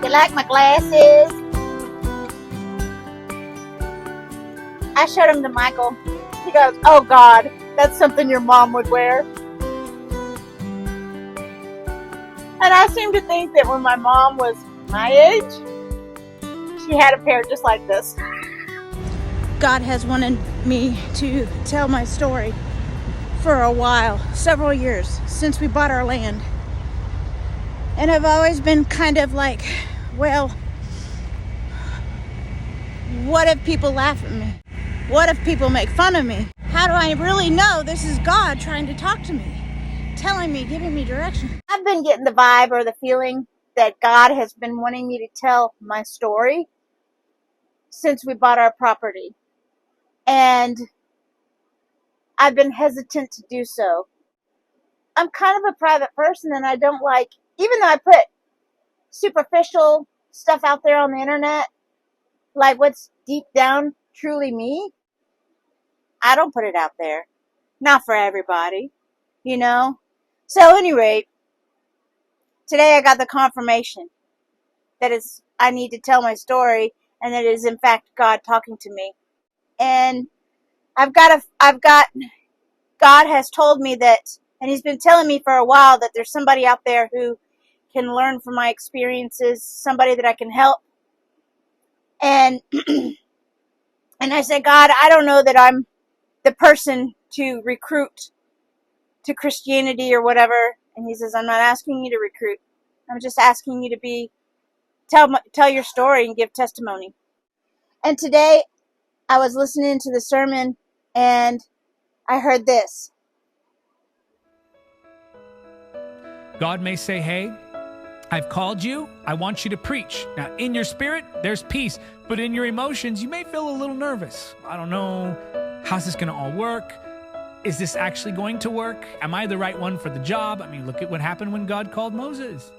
You like my glasses? I showed them to Michael. He goes, "Oh God, that's something your mom would wear." And I seem to think that when my mom was my age, she had a pair just like this. God has wanted me to tell my story for a while, several years, since we bought our land. And I've always been kind of like, well, what if people laugh at me? What if people make fun of me? How do I really know this is God trying to talk to me, telling me, giving me direction? I've been getting the vibe or the feeling that God has been wanting me to tell my story since we bought our property. And I've been hesitant to do so. I'm kind of a private person, and I don't like, even though I put superficial stuff out there on the internet, like what's deep down truly me, I don't put it out there. Not for everybody, you know? So at any rate, today I got the confirmation that I need to tell my story, and that it is in fact God talking to me. And God has told me that, and He's been telling me for a while, that there's somebody out there who can learn from my experiences, somebody that I can help. And and I said, God, I don't know that I'm the person to recruit to Christianity or whatever. And He says, I'm not asking you to recruit. I'm just asking you to tell your story and give testimony. And today I was listening to the sermon and I heard this. God may say, hey, I've called you. I want you to preach. Now, in your spirit, there's peace. But in your emotions, you may feel a little nervous. I don't know. How's this going to all work? Is this actually going to work? Am I the right one for the job? I mean, look at what happened when God called Moses.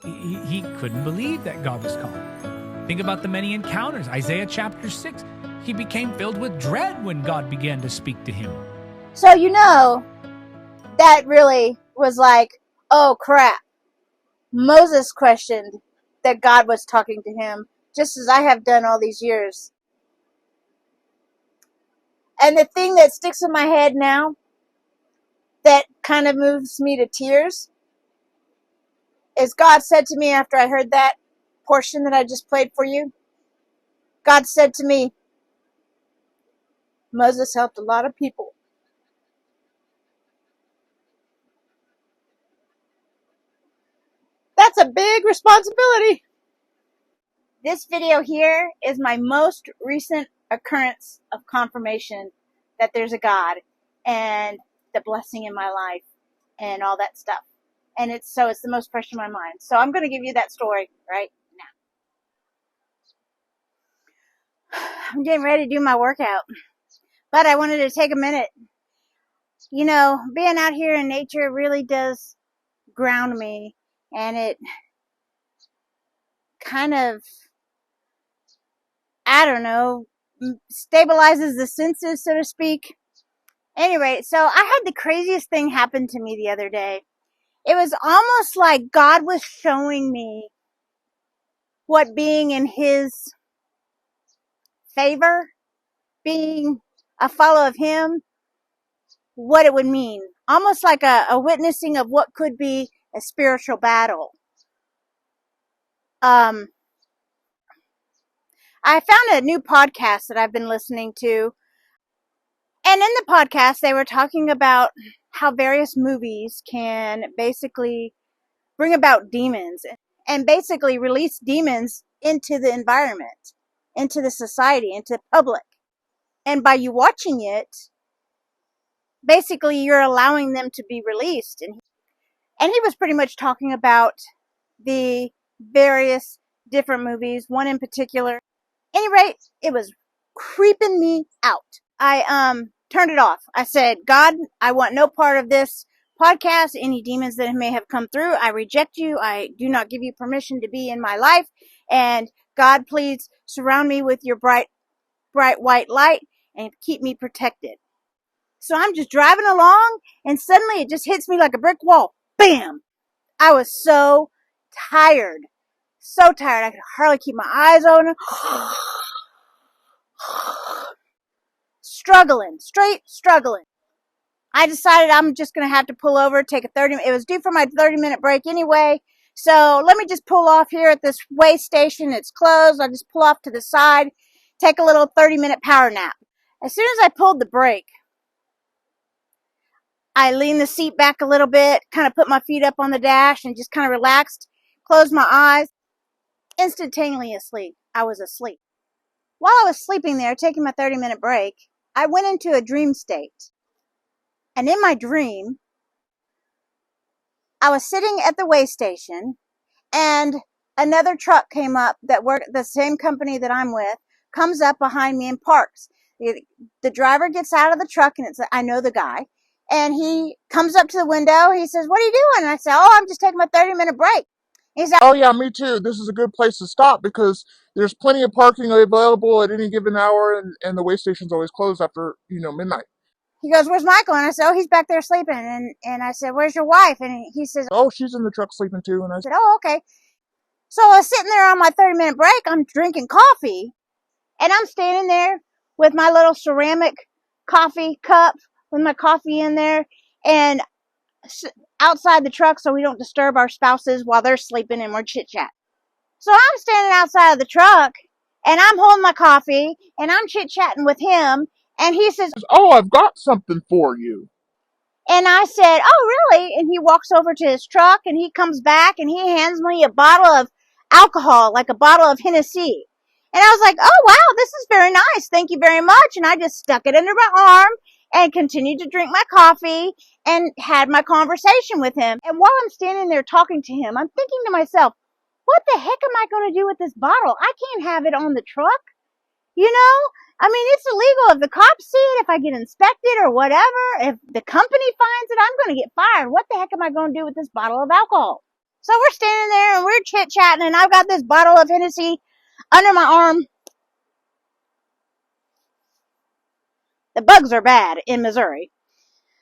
He couldn't believe that God was calling. Think about the many encounters. Isaiah chapter 6. He became filled with dread when God began to speak to him. So, that really was like, oh crap. Moses questioned that God was talking to him, just as I have done all these years. And the thing that sticks in my head now, that kind of moves me to tears, is God said to me after I heard that portion that I just played for you, God said to me, Moses helped a lot of people. That's a big responsibility. This video here is my most recent occurrence of confirmation that there's a God and the blessing in my life and all that stuff. And it's the most fresh in my mind. So I'm going to give you that story right now. I'm getting ready to do my workout, but I wanted to take a minute. Being out here in nature really does ground me, and it kind of, I don't know, stabilizes the senses, so to speak. Anyway, so I had the craziest thing happen to me the other day. It was almost like God was showing me what being in His favor, being a follower of Him, what it would mean. Almost like a witnessing of what could be a spiritual battle. I found a new podcast that I've been listening to. And in the podcast, they were talking about how various movies can basically bring about demons and basically release demons into the environment, into the society, into the public. And by you watching it, basically you're allowing them to be released. And he was pretty much talking about the various different movies, one in particular. At any rate, it was creeping me out. I turned it off. I said, God, I want no part of this podcast. Any demons that may have come through, I reject you. I do not give you permission to be in my life. And God, please surround me with your bright white light and keep me protected. So I'm just driving along, and suddenly it just hits me like a brick wall. Bam! I was so tired. So tired, I could hardly keep my eyes open. Straight struggling. I decided I'm just going to have to pull over, take a 30, it was due for my 30-minute break anyway. So let me just pull off here at this way station. It's closed. I'll just pull off to the side, take a little 30-minute power nap. As soon as I pulled the brake, I leaned the seat back a little bit, kind of put my feet up on the dash and just kind of relaxed, closed my eyes. Instantaneously, I was asleep. While I was sleeping there, taking my 30-minute break, I went into a dream state. And in my dream, I was sitting at the way station, and another truck came up that worked the same company that I'm with, comes up behind me and parks. The driver gets out of the truck, and I know the guy, and he comes up to the window. He says, "What are you doing?" And I said, "Oh, I'm just taking my 30-minute break." He said, Oh yeah, me too. This is a good place to stop because there's plenty of parking available at any given hour, and the way station's always closed after, midnight. he goes, "Where's Michael?" And I said, "Oh, he's back there sleeping." And I said, "Where's your wife?" And he says, Oh, she's in the truck sleeping too. And I I said, said, "Oh, okay." So I was sitting there on my 30-minute break. I'm drinking coffee, and I'm standing there with my little ceramic coffee cup with my coffee in there, and outside the truck so we don't disturb our spouses while they're sleeping and we're chit-chat. So I'm standing outside of the truck, and I'm holding my coffee, and I'm chit-chatting with him, and he says, "Oh, I've got something for you." and I said, "Oh, really?" And he walks over to his truck, and he comes back, and he hands me a bottle of alcohol, like a bottle of Hennessy. And I was like, "Oh, wow, this is very nice. Thank you very much." And I just stuck it under my arm and continued to drink my coffee and had my conversation with him. And while I'm standing there talking to him, I'm thinking to myself, what the heck am I going to do with this bottle? I can't have it on the truck. I mean, it's illegal. If the cops see it, if I get inspected or whatever, if the company finds it, I'm going to get fired. What the heck am I going to do with this bottle of alcohol? So we're standing there and we're chit-chatting, and I've got this bottle of Hennessy under my arm. The bugs are bad in Missouri.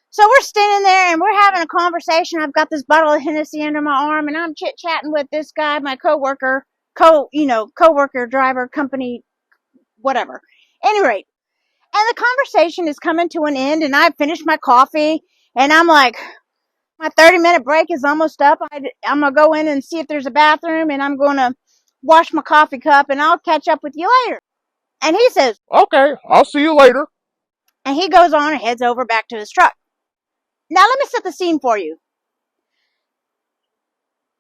So we're standing there and we're having a conversation. I've got this bottle of Hennessy under my arm, and I'm chit-chatting with this guy, my coworker, driver, company, whatever. Any rate, and the conversation is coming to an end, and I've finished my coffee, and I'm like, my 30-minute break is almost up. I'm going to go in and see if there's a bathroom, and I'm going to wash my coffee cup, and I'll catch up with you later. And he says, "Okay, I'll see you later." and he goes on and heads over back to his truck. Now let me set the scene for you.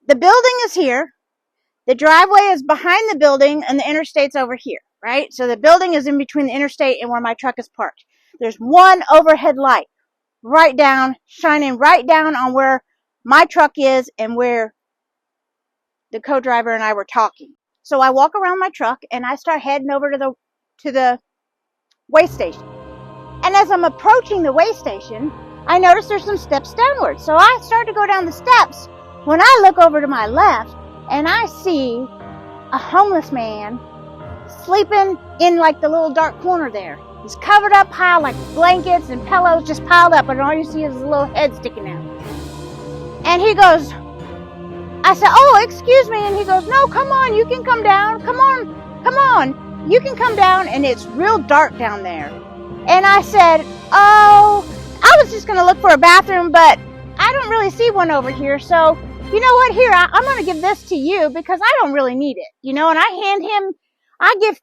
The building is here. The driveway is behind the building, and the interstate's over here, right? So the building is in between the interstate and where my truck is parked. There's one overhead light shining right down on where my truck is and where the co-driver and I were talking. So I walk around my truck and I start heading over to the way station. And as I'm approaching the way station, I notice there's some steps downward. So I start to go down the steps when I look over to my left, and I see a homeless man sleeping in like the little dark corner there. He's covered up high, like blankets and pillows just piled up, and all you see is his little head sticking out. And he goes, I said, "Oh, excuse me." And he goes, "No, come on, you can come down. Come on, you can come down." And it's real dark down there. And I said, "Oh, I was just going to look for a bathroom, but I don't really see one over here. So, you know what? Here, I'm going to give this to you because I don't really need it." And I give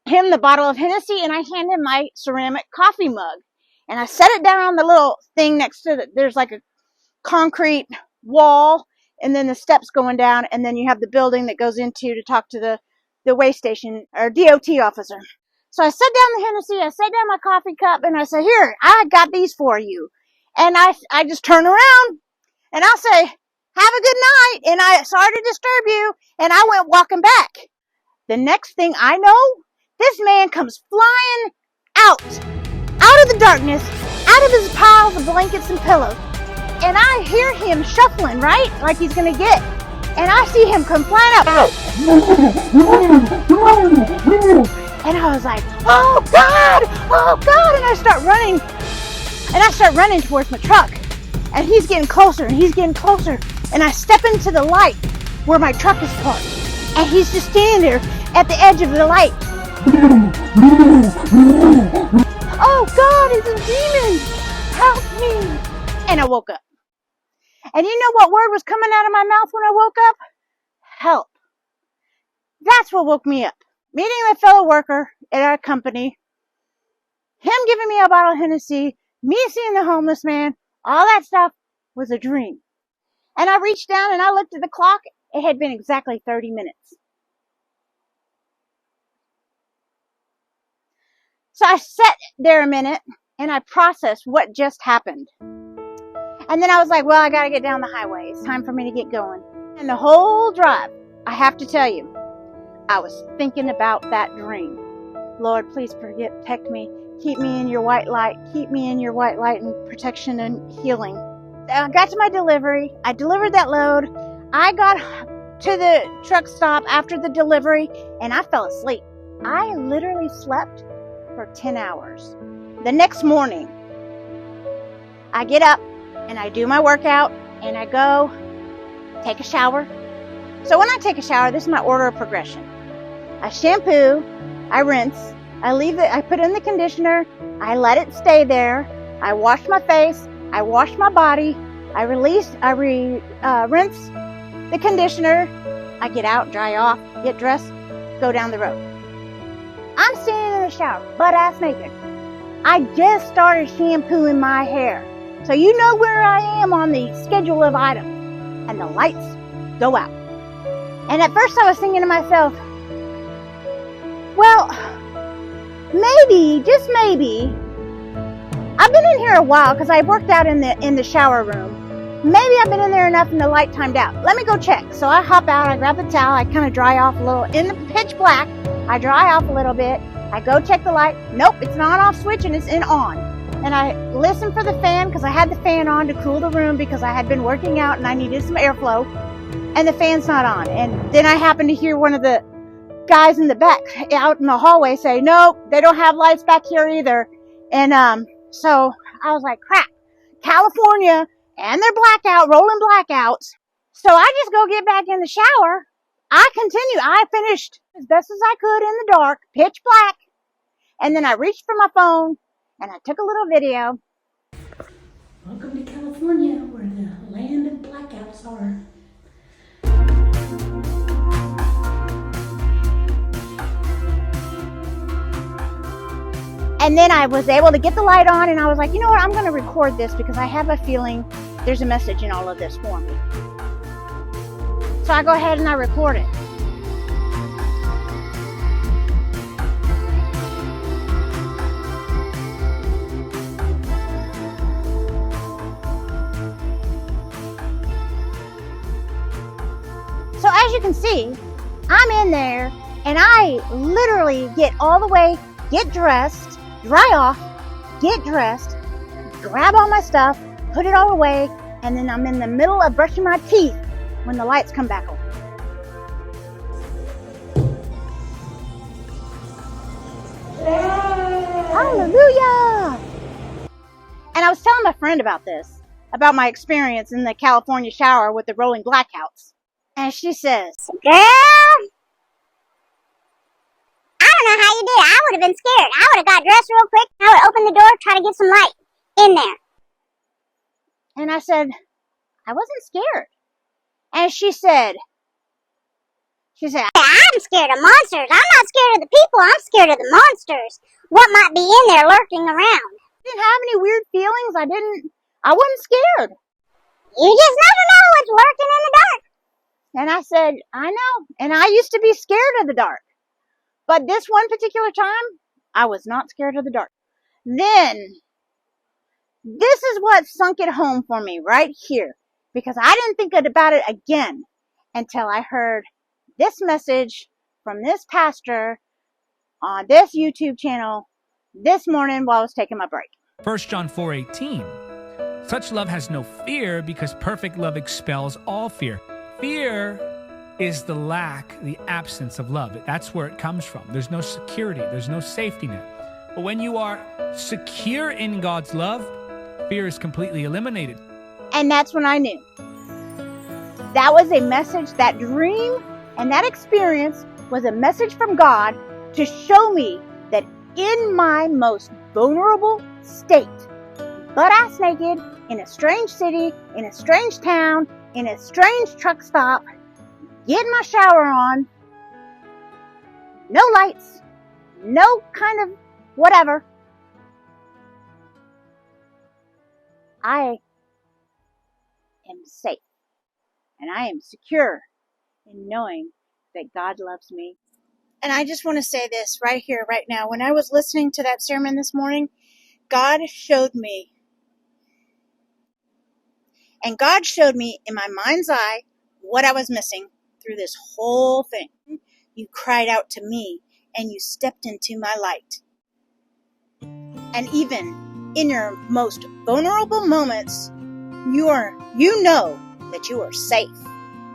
him the bottle of Hennessy, and I hand him my ceramic coffee mug. And I set it down on the little thing next to there's like a concrete wall, and then the steps going down, and then you have the building that goes into to talk to the way station or DOT officer. So I set down the Hennessy, I set down my coffee cup, and I said, "Here, I got these for you." And I just turn around, and I'll say, "Have a good night," and I sorry to disturb you, and I went walking back. The next thing I know, this man comes flying out of the darkness, out of his piles of blankets and pillows, and I hear him shuffling, right, like he's gonna get, and I see him come flying out. And I was like, oh God, and I start running towards my truck, and he's getting closer, and I step into the light where my truck is parked, and he's just standing there at the edge of the light. Oh God, it's a demon! Help me! And I woke up. And you know what word was coming out of my mouth when I woke up? Help. That's what woke me up. Meeting a fellow worker at our company, him giving me a bottle of Hennessy, me seeing the homeless man, all that stuff was a dream. And I reached down and I looked at the clock. It had been exactly 30 minutes. So I sat there a minute and I processed what just happened. And then I was like, well, I gotta get down the highway. It's time for me to get going. And the whole drive, I have to tell you, I was thinking about that dream. Lord, please protect me. Keep me in your white light. Keep me in your white light and protection and healing. I got to my delivery. I delivered that load. I got to the truck stop after the delivery and I fell asleep. I literally slept for 10 hours. The next morning, I get up and I do my workout and I go take a shower. So when I take a shower, this is my order of progression. I shampoo, I rinse, I leave it, I put in the conditioner, I let it stay there, I wash my face, I wash my body, I rinse the conditioner, I get out, dry off, get dressed, go down the road. I'm standing in the shower, butt ass naked. I just started shampooing my hair. So you know where I am on the schedule of items. And the lights go out. And at first I was thinking to myself, well, maybe, just maybe, I've been in here a while because I worked out in the shower room. Maybe I've been in there enough and the light timed out. Let me go check. So I hop out, I grab the towel, I kind of dry off a little. In the pitch black, I dry off a little bit. I go check the light. Nope, it's an on-off switch and it's in on. And I listen for the fan because I had the fan on to cool the room because I had been working out and I needed some airflow. And the fan's not on. And then I happened to hear one of the guys in the back out in the hallway say, no, they don't have lights back here either. And so I was like, crap, California and their rolling blackouts. So I just go get back in the shower. I continue. I finished as best as I could in the dark, pitch black. And then I reached for my phone and I took a little video. Welcome to California, where the land of blackouts are. And then I was able to get the light on and I was like, you know what, I'm going to record this because I have a feeling there's a message in all of this for me. So I go ahead and I record it. So as you can see, I'm in there and I literally get all the way, get dressed, dry off, get dressed, grab all my stuff, put it all away, and then I'm in the middle of brushing my teeth when the lights come back on. Hallelujah! And I was telling my friend about this, about my experience in the California shower with the rolling blackouts. And she says, girl, I don't know how you did it. I would have been scared. I would have got dressed real quick. I would open the door, try to get some light in there. And I said, I wasn't scared. And she said, I'm scared of monsters. I'm not scared of the people. I'm scared of the monsters. What might be in there lurking around? I didn't have any weird feelings. I wasn't scared. You just never know what's lurking in the dark. And I said, I know. And I used to be scared of the dark. But this one particular time, I was not scared of the dark. Then, this is what sunk it home for me right here. Because I didn't think about it again until I heard this message from this pastor on this YouTube channel this morning while I was taking my break. 1 John 4:18. Such love has no fear because perfect love expels all fear. Fear is the lack, the absence of love. That's where it comes from. There's no security. There's no safety net. But when you are secure in God's love, fear is completely eliminated. And that's when I knew. That was a message, that dream And that experience was a message from God to show me that in my most vulnerable state, butt-ass naked, in a strange city, in a strange town, in a strange truck stop, getting my shower on, no lights, no kind of whatever, I am safe and I am secure in knowing that God loves me. And I just want to say this right here, right now. When I was listening to that sermon this morning, God showed me. And God showed me in my mind's eye what I was missing through this whole thing. You cried out to me and you stepped into my light. And even in your most vulnerable moments, you know that you are safe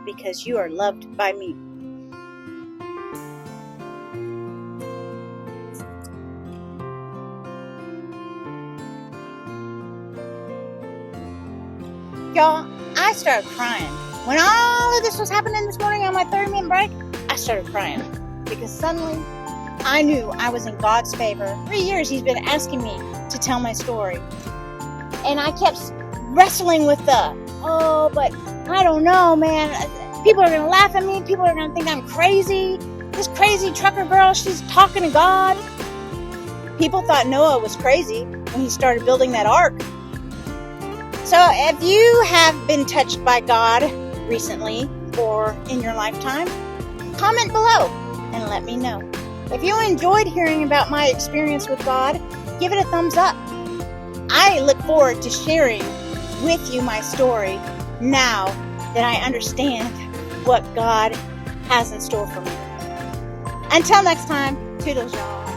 because you are loved by me. Y'all, I started crying. When all of this was happening this morning on my 30-minute break, I started crying because suddenly I knew I was in God's favor. 3 years He's been asking me to tell my story. And I kept wrestling with but I don't know, man. People are going to laugh at me. People are going to think I'm crazy. This crazy trucker girl, she's talking to God. People thought Noah was crazy when he started building that ark. So if you have been touched by God recently or in your lifetime, comment below and let me know. If you enjoyed hearing about my experience with God, give it a thumbs up. I look forward to sharing with you my story now that I understand what God has in store for me. Until next time, toodles, y'all.